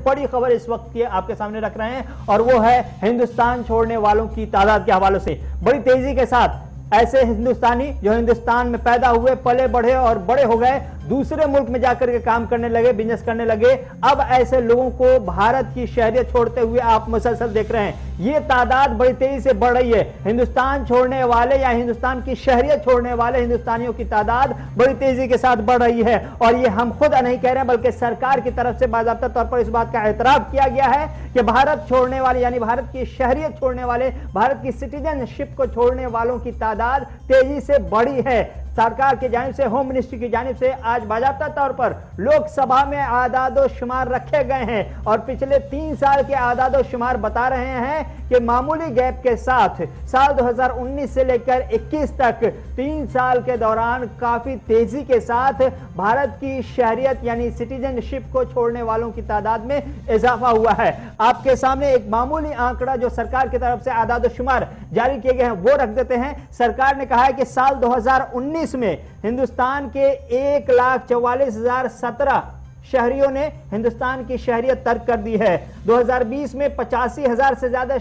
बड़ी खबर इस वक्त की आपके सामने रख रहे हैं और वो है हिंदुस्तान छोड़ने वालों की तादाद के हवाले से। बड़ी तेजी के साथ ऐसे हिंदुस्तानी जो हिंदुस्तान में पैदा हुए, पले बढ़े और बड़े हो गए, दूसरे मुल्क में जाकर के काम करने लगे, बिजनेस करने लगे, अब ऐसे लोगों को भारत की शहरियत छोड़ते हुए आप मुसलसल देख रहे हैं। ये तादाद बड़ी तेजी से बढ़ रही है। हिंदुस्तान छोड़ने वाले या हिंदुस्तान की शहरियत छोड़ने वाले हिंदुस्तानियों की तादाद बड़ी तेजी के साथ बढ़ रही है और ये हम खुद नहीं कह रहे हैं बल्कि सरकार की तरफ से बाकायदा तौर पर इस बात का एतराफ किया गया है कि भारत छोड़ने वाले यानी भारत की शहरियत छोड़ने वाले, भारत की सिटीजनशिप को छोड़ने वालों की तादाद तेजी से बढ़ी है। सरकार की जानिब से, होम मिनिस्ट्री की जानिब से आज बाकायदा तौर पर लोकसभा में आदादो शुमार रखे गए हैं और पिछले 3 साल के आदादो शुमार बता रहे हैं कि मामूली गैप के साथ साल 2019 से लेकर 21 तक 3 साल के दौरान काफी तेजी के साथ भारत की शहरियत यानी सिटीजनशिप को छोड़ने वालों की तादाद में इजाफा हुआ है। आपके सामने एक मामूली आंकड़ा जो सरकार की तरफ से आदादो शुमार जारी किए गए हैं वो रख देते हैं। सरकार ने कहा है कि साल 2019 में हिंदुस्तान के 1,44,017 शहरियों ने हिंदुस्तान की शहरियत तर्क कर दी है। 2020 में 85,000 से ज्यादा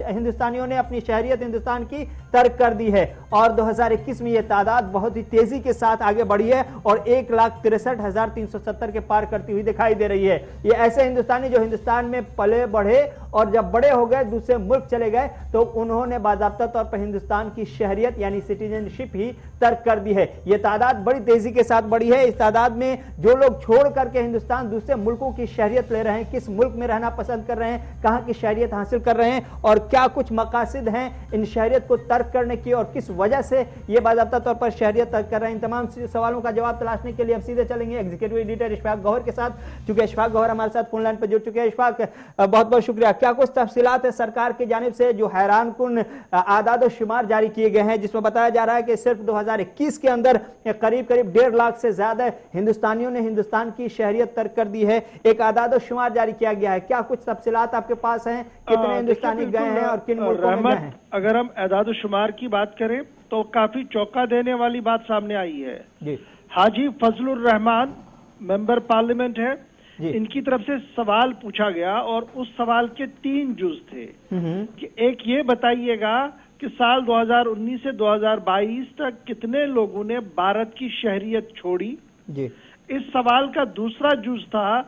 हिंदुस्तानियों ने अपनी शहरियत हिंदुस्तान की तर्क कर दी है और 2021 में यह तादाद बहुत ही तेजी के साथ आगे बढ़ी है और 1,63,370 के पार करती हुई दिखाई दे रही है। ये ऐसे हिंदुस्तानी जो हिंदुस्तान में पले बढ़े और जब बड़े हो गए, दूसरे मुल्क चले गए तो उन्होंने बाकायदा तौर पर हिंदुस्तान की शहरियत यानी सिटीजनशिप ही तर्क कर दी है। यह तादाद बड़ी तेजी के साथ बढ़ी है। इस तादाद में जो लोग छोड़ करके हिंदुस्तान दूसरे मुल्कों की शहरियत ले रहे हैं, किस मुल्क में रहना पसंद कर रहे हैं, कहां की शहरियत हासिल कर रहे हैं और क्या कुछ मकासद हैं इन शहरियत को तर्क करने की और किस वजह से ये बाकायदा तौर पर शहरियत तर्क कर रहे हैं, इन तमाम सवालों का जवाब तलाशने के लिए हम सीधे चलेंगे एग्जीक्यूटिव एडिटर इशफाक गौहर के साथ, क्योंकि इशफाक गौहर हमारे साथ फोन लाइन पर जुड़ चुके हैं। इशफाक, बहुत बहुत शुक्रिया। क्या कुछ तफसीलात है सरकार की जानिब से जो हैरानकुन आदाद शुमार जारी किए गए हैं जिसमें बताया जा रहा है कि सिर्फ 2021 के अंदर करीब करीब 1.5 लाख से ज्यादा हिंदुस्तानियों ने हिंदुस्तान की शहरियत तर्क कर दी है, एक आदाद शुमार जारी किया गया है। क्या कुछ तफसीलात आपके पास हैं, कितने हिंदुस्तानी गए हैं और किन मुल्कों में गए हैं? अगर हम आदाद शुमार की बात करें तो काफी चौंका देने वाली बात सामने आई है जी। हाजी फजलुर रहमान मेंबर पार्लियामेंट है, इनकी तरफ से सवाल पूछा गया और उस सवाल के 3 जुज थे कि एक ये बताइएगा कि साल 2019 से 2022 तक कितने लोगों ने भारत की शहरियत छोड़ी जी। इस सवाल का दूसरा जुज था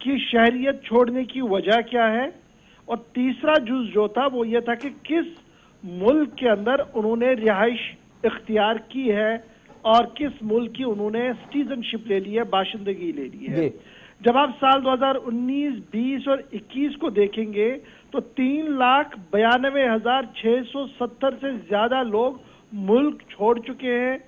कि शहरियत छोड़ने की वजह क्या है और तीसरा जुज जो था वो ये था कि किस मुल्क के अंदर उन्होंने रिहाइश इख्तियार की है और किस मुल्क की उन्होंने सिटीजनशिप ले ली है, बाशिंदगी ले ली है। जब आप साल 2019, 20 और 21 को देखेंगे तो 3,92,670 से ज्यादा लोग मुल्क छोड़ चुके हैं,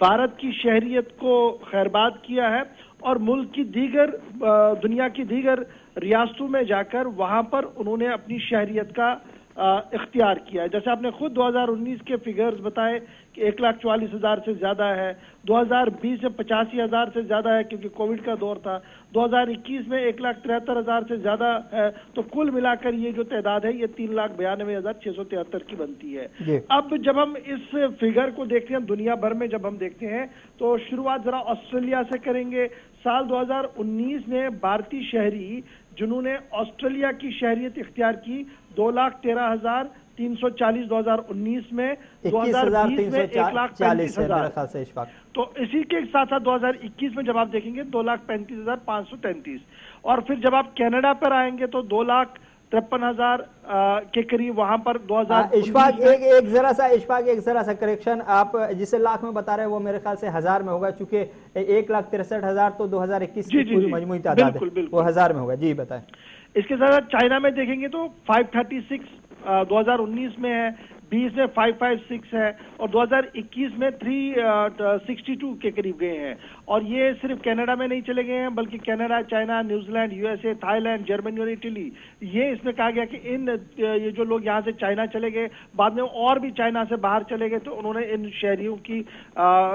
भारत की शहरियत को खैरबाद किया है और मुल्क की दुनिया की दीगर रियासतों में जाकर वहां पर उन्होंने अपनी शहरियत का इख्तियार किया है। जैसे आपने खुद 2019 के फिगर्स बताए कि 1,44,000 से ज्यादा है, 2020 में 85,000 से ज्यादा है क्योंकि कोविड का दौर था, 2021 में 1,73,000 से ज्यादा है, तो कुल मिलाकर ये जो तादाद है ये 3,92,673 की बनती है। अब जब हम इस फिगर को देखते हैं दुनिया भर में जब हम देखते हैं तो शुरुआत जरा ऑस्ट्रेलिया से करेंगे। साल 2019 में भारतीय शहरी जिन्होंने ऑस्ट्रेलिया की शहरियत इख्तियार की 2,13,340 2019 में, 2020 में 1,40,000। तो इसी के साथ साथ 2021 में जब आप देखेंगे 2,35,533 और फिर जब आप कनाडा पर आएंगे तो 2,53,000 के करीब वहां पर 2000। इशफाक एक जरा सा करेक्शन, आप जिसे लाख में बता रहे हैं वो मेरे ख्याल से हजार में होगा, क्योंकि 1,63,000 तो 2021 की पूरी मजमूई तादाद है, वो हजार में होगा। जी बताएं। इसके साथ चाइना में देखेंगे तो 536 2019 में है, 20 में 556 है और 2021 में 362 के करीब गए हैं। और ये सिर्फ कनाडा में नहीं चले गए हैं बल्कि Canada, China, New Zealand, USA, Thailand, Germany और इटली, ये इसमें कहा गया कि ये जो लोग यहाँ से चाइना चले गए बाद में और भी चाइना से बाहर चले गए तो उन्होंने इन शहरियों की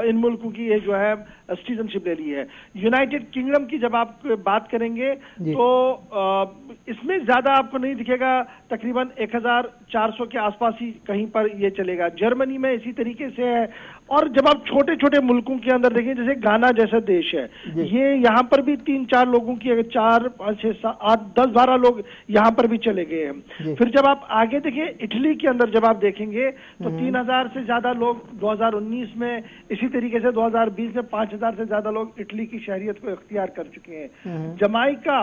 इन मुल्कों की ये जो है सिटीजनशिप ले ली है। यूनाइटेड किंगडम की जब आप बात करेंगे तो इसमें ज्यादा आपको नहीं दिखेगा, तकरीबन 1400 के आसपास ही कहीं पर ये चलेगा। जर्मनी में इसी तरीके से है। और जब आप छोटे छोटे मुल्कों के अंदर देखें, जैसे गाना जैसा देश है, ये यहाँ पर भी 3-4 लोगों की, अगर 4, 5, 6, 7, 8, 10, 12 लोग यहाँ पर भी चले गए हैं। फिर जब आप आगे देखें इटली के अंदर, जब आप देखेंगे तो 3000 से ज्यादा लोग 2019 में, इसी तरीके से 2020 में 5000 से ज्यादा लोग इटली की शहरियत को इख्तियार कर चुके हैं। जमाइका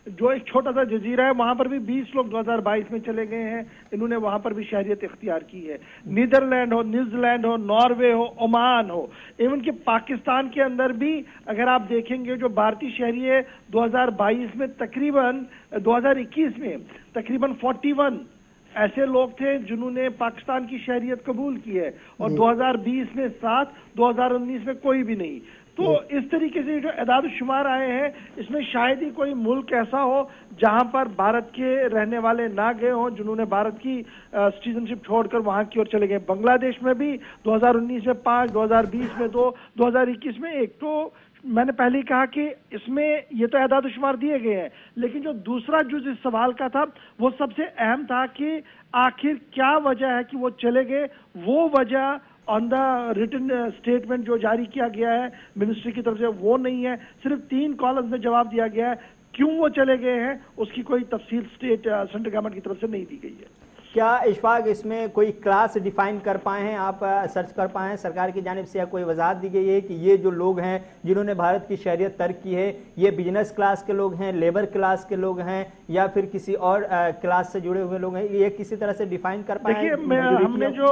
जो एक छोटा सा जजीरा है, वहां पर भी 20 लोग 2022 में चले गए हैं, इन्होंने वहां पर भी शहरियत इख्तियार की है। नीदरलैंड हो, न्यूजीलैंड हो, नॉर्वे हो, ओमान हो, इवन कि पाकिस्तान के अंदर भी अगर आप देखेंगे जो भारतीय शहरी है 2022 में तकरीबन 2021 में तकरीबन 41 ऐसे लोग थे जिन्होंने पाकिस्तान की शहरियत कबूल की है, और 2020 में 7, 2019 में कोई भी नहीं। तो इस तरीके से जो एदाद शुमार आए हैं, इसमें शायद ही कोई मुल्क ऐसा हो जहां पर भारत के रहने वाले ना गए हों, जिन्होंने भारत की सिटीजनशिप छोड़कर वहां की ओर चले गए। बांग्लादेश में भी 2019 में 5, 2020 में 2, 2021 में 1। तो मैंने पहले ही कहा कि इसमें ये तो एदाद शुमार दिए गए हैं, लेकिन जो दूसरा जुज़ इस सवाल का था वो सबसे अहम था कि आखिर क्या वजह है कि वो चले गए। वो वजह ऑन द रिटन स्टेटमेंट जो जारी किया गया है मिनिस्ट्री की तरफ से वो नहीं है, सिर्फ 3 कॉलम्स में जवाब दिया गया है। क्यों वो चले गए हैं उसकी कोई तफसील सेंट्रल गवर्नमेंट की तरफ से नहीं दी गई है। क्या इशफाक इसमें कोई क्लास डिफाइन कर पाए हैं, आप सर्च कर पाए हैं सरकार की जानिब से, या कोई वजाहत दी गई है कि ये जो लोग हैं जिन्होंने भारत की शहरियत तर्क की है, ये बिजनेस क्लास के लोग हैं, लेबर क्लास के लोग हैं, या फिर किसी और क्लास से जुड़े हुए लोग हैं? ये किसी तरह से डिफाइन कर पाए? देखिए, हमने जो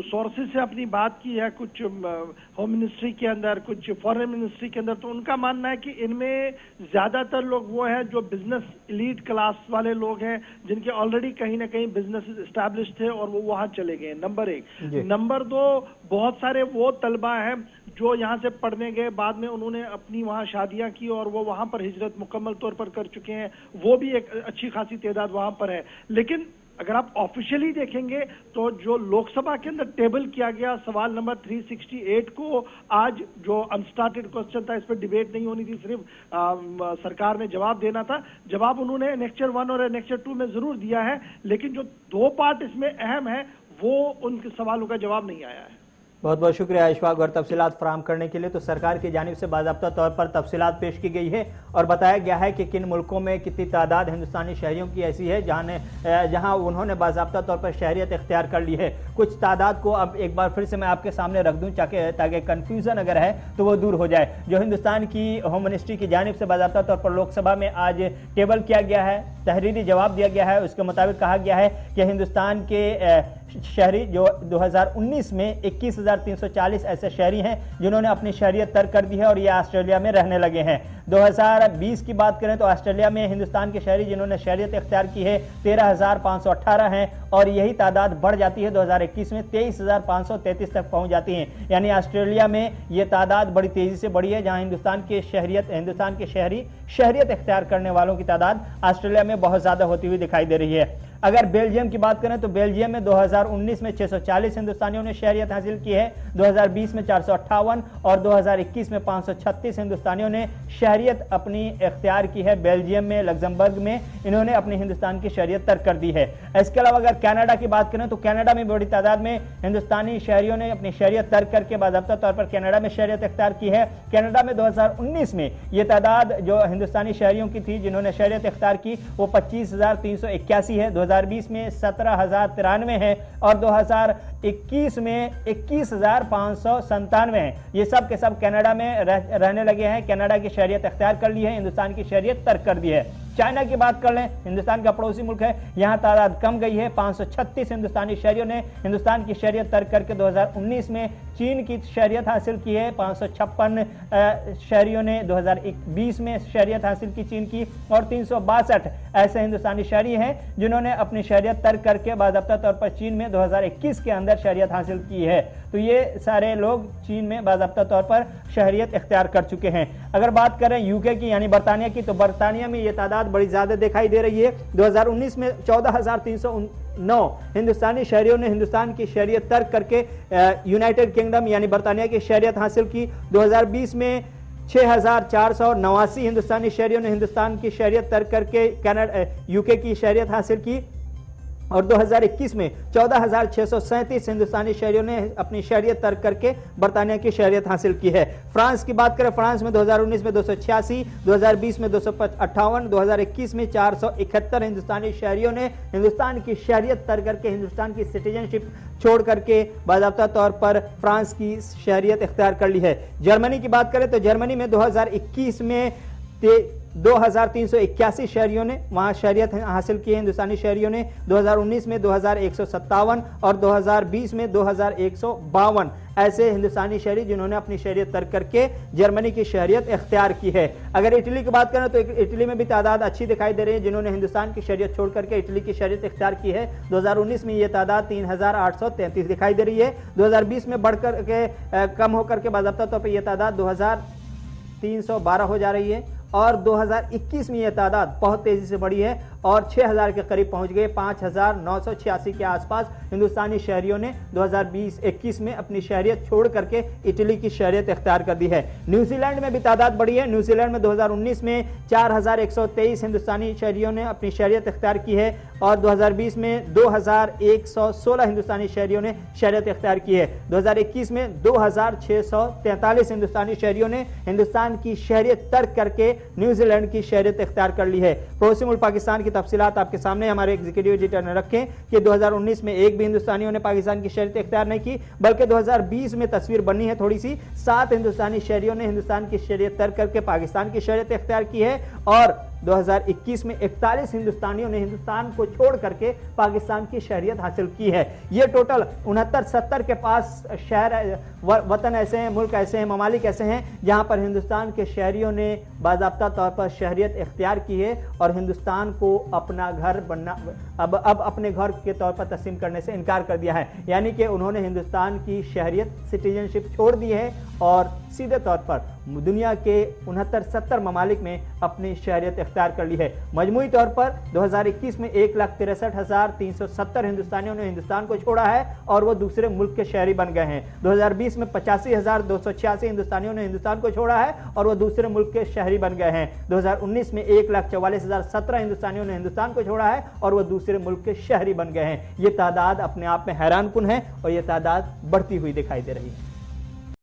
सोर्सेज से अपनी बात की है, कुछ होम मिनिस्ट्री के अंदर, कुछ फॉरेन मिनिस्ट्री के अंदर, तो उनका मानना है कि इनमें ज्यादातर लोग वो हैं जो बिजनेस एलीट क्लास वाले लोग हैं, जिनके ऑलरेडी कहीं ना कहीं बिजनेस एस्टैब्लिश थे और वो वहां चले गए। नंबर 1। नंबर 2, बहुत सारे वो तलबा हैं जो यहाँ से पढ़ने गए, बाद में उन्होंने अपनी वहाँ शादियां की और वो वहां पर हिजरत मुकम्मल तौर पर कर चुके हैं, वो भी एक अच्छी खासी तादाद वहां पर है। लेकिन अगर आप ऑफिशियली देखेंगे तो जो लोकसभा के अंदर टेबल किया गया सवाल नंबर 368 को, आज जो अनस्टार्टेड क्वेश्चन था, इस पर डिबेट नहीं होनी थी, सिर्फ सरकार ने जवाब देना था। जवाब उन्होंने एनेक्चर 1 और एनेक्चर 2 में जरूर दिया है, लेकिन जो 2 पार्ट इसमें अहम है वो उन सवालों का जवाब नहीं आया है। बहुत बहुत शुक्रिया इशफाक और तफसीलात फराहम करने के लिए। तो सरकार की जानिब से बाज़ाब्ता तौर पर तफसीलात पेश की गई है और बताया गया है कि किन मुल्कों में कितनी तादाद हिंदुस्तानी शहरियों की ऐसी है जहां उन्होंने बाज़ाब्ता तौर पर शहरियत इख्तियार कर ली है। कुछ तादाद को अब एक बार फिर से मैं आपके सामने रख दूं ताकि कन्फ्यूज़न अगर है तो वो दूर हो जाए। जो हिंदुस्तान की होम मिनिस्ट्री की जानिब से बाज़ाब्ता तौर पर लोकसभा में आज टेबल किया गया है, तहरीरी जवाब दिया गया है, उसके मुताबिक कहा गया है कि हिंदुस्तान के शहरी जो 2019 में 21,340 ऐसे शहरी हैं जिन्होंने अपनी शहरियत तर्क कर दी है और ये ऑस्ट्रेलिया में रहने लगे हैं। 2020 की बात करें तो ऑस्ट्रेलिया में हिंदुस्तान के शहरी जिन्होंने शहरियत इख्तियार की है 13,518 हैं और यही तादाद बढ़ जाती है 2021 में 23,533 तक पहुंच जाती है। यानी ऑस्ट्रेलिया में ये तादाद बड़ी तेजी से बढ़ी है, जहां हिंदुस्तान के शहरी शहरियत इख्तियार करने वालों की तादाद ऑस्ट्रेलिया में बहुत ज्यादा होती हुई दिखाई दे रही है। अगर बेल्जियम की बात करें तो बेल्जियम में 2019 में 640 हिंदुस्तानियों ने शहरियत हासिल की है, 2020 में 458 और 2021 में 536 हिंदुस्तानियों ने शहरियत अपनी इख्तियार की है। बेल्जियम में, लग्जमबर्ग में इन्होंने अपनी हिंदुस्तान की शहरियत तर्क कर दी है। इसके अलावा अगर कनाडा की बात करें तो कनाडा में बड़ी तादाद में हिंदुस्तानी शहरियों ने अपनी शहरियत तर्क करके बाज़ाब्ता तौर पर कनाडा में शहरियत इख्तियार की है। कनाडा में 2019 में ये तादाद जो हिंदुस्तानी शहरियों की थी जिन्होंने शहरियत इख्तियार की वो 25,381 है, 2020 में 17,093 है और 2021 में 21,597 है। ये सब के सब कनाडा में रहने लगे हैं, कनाडा की शहरियत इख्तियार कर ली है, हिंदुस्तान की शहरियत तर्क कर दी है। चाइना की बात कर लें, हिंदुस्तान का पड़ोसी मुल्क है, यहाँ तादाद कम गई है, 536 हिंदुस्तानी शहरियों ने हिंदुस्तान की शहरियत तर्क करके 2019 में चीन की शहरियत हासिल की है, 556 शहरियों ने 2020 में शहरियत हासिल की चीन की और 362 ऐसे हिंदुस्तानी शहरी हैं जिन्होंने अपनी शहरियत तर्क करके बाज़ाब्ता तौर पर चीन में 2021 के अंदर शहरियत हासिल की है। तो ये सारे लोग चीन में बाज़ाब्ता तौर पर शहरियत इख्तियार कर चुके हैं। अगर बात करें यूके की यानी बरतानिया की, तो बरतानिया में ये तादाद बड़ी ज्यादा दिखाई दे रही है। 2019 में 14,309 हिंदुस्तानी शहरियों ने हिंदुस्तान की शहरियत तर्क करके यूनाइटेड किंगडम यानी बरतानिया की शहरियत हासिल की। 2020 में 6,489 हिंदुस्तानी शहरियों ने हिंदुस्तान की शहरियत तर्क करके कनाडा यूके की शहरियत हासिल की और 2021 में 14,637 हिंदुस्तानी शहरियों ने अपनी शहरियत तर्क करके बर्तानिया की शहरियत हासिल की है। फ्रांस की बात करें, फ्रांस में 2019 में 286, 2020 में 258, 2021 में 471 हिंदुस्तानी शहरियों ने हिंदुस्तान की शहरियत तर्क करके हिंदुस्तान की सिटीजनशिप छोड़ करके बाज़ाब्ता तौर पर फ्रांस की शहरियत इख्तियार कर ली है। जर्मनी की बात करें तो जर्मनी में 2021 में 2,381 शहरियों ने वहां शहरियत हासिल की है हिंदुस्तानी शहरियों ने। 2019 में 2,157 और 2020 में 2,152 ऐसे हिंदुस्तानी शहरी जिन्होंने अपनी शहरियत तर्क करके जर्मनी की शहरियत इख्तियार की है। अगर इटली की बात करें तो इटली में भी तादाद अच्छी दिखाई दे रही है जिन्होंने हिंदुस्तान की शहरियत छोड़ करके इटली की शहरियत इख्तियार की है। 2019 में यह तादाद 3,833 दिखाई दे रही है। 2020 में बढ़कर के कम होकर के बाज़ाब्ता तौर पर यह तादाद 2,312 हो जा रही है और 2021 में यह तादाद बहुत तेजी से बढ़ी है और 6,000 के करीब पहुंच गए। 5,986 के आसपास हिंदुस्तानी शहरियों ने 2020-21 में अपनी शहरियत छोड़ करके इटली की शहरियत इख्तियार कर दी है। न्यूजीलैंड में भी तादाद बढ़ी है। न्यूजीलैंड में 2019 में 4,123 हिंदुस्तानी शहरियों ने अपनी शहरियत इख्तियार की है और 2020 में 2,116 हिंदुस्तानी शहरियों ने शहरियत इख्तियार की है। 2021 में 2,643 हिंदुस्तानी शहरियों ने हिंदुस्तान की शहरियत तर्क करके न्यूजीलैंड की शहरियत इख्तियार कर ली है। पड़ोसी मुल्क पाकिस्तान की तफसीलात आपके सामने हमारे एग्जीक्यूटिव एडिटर ने रखें कि 2019 में एक भी हिंदुस्तानियों ने पाकिस्तान की शहरियत इख्तियार नहीं की, बल्कि 2020 में तस्वीर बनी है थोड़ी सी। 7 हिंदुस्तानी शहरियों ने हिंदुस्तान की शहरियत तर्क करके पाकिस्तान की शहरियत इख्तियार की है और 2021 में 41 हिंदुस्तानियों ने हिंदुस्तान को छोड़ करके पाकिस्तान की शहरियत हासिल की है। ये टोटल 69-70 के पास शहर वतन ऐसे हैं, मुल्क ऐसे हैं, ममालिक ऐसे हैं जहां पर हिंदुस्तान के शहरियों ने बाज़ाब्ता तौर पर शहरियत इख्तियार की है और हिंदुस्तान को अपना घर बनना अब अपने घर के तौर पर तस्लीम करने से इनकार कर दिया है। यानी कि उन्होंने हिंदुस्तान की शहरियत सिटीजनशिप छोड़ दी है और सीधे तौर पर दुनिया के 69-70 ममालिक में अपनी शहरियत इख्तियार कर ली है। मजमूई तौर पर 2021 में 1,63,370 हिंदुस्तानियों ने हिंदुस्तान को छोड़ा है और वो दूसरे मुल्क के शहरी बन गए हैं। 2020 में 85,286 हिंदुस्तानियों ने हिंदुस्तान को छोड़ा है और वो दूसरे मुल्क के शहरी बन गए हैं। 2019 में 1,44,017 हिंदुस्तानियों ने हिंदुस्तान को छोड़ा है और वो दूसरे मुल्क के शहरी बन गए हैं। ये तादाद अपने आप में हैरानकुन है और ये तादाद बढ़ती हुई दिखाई दे रही है।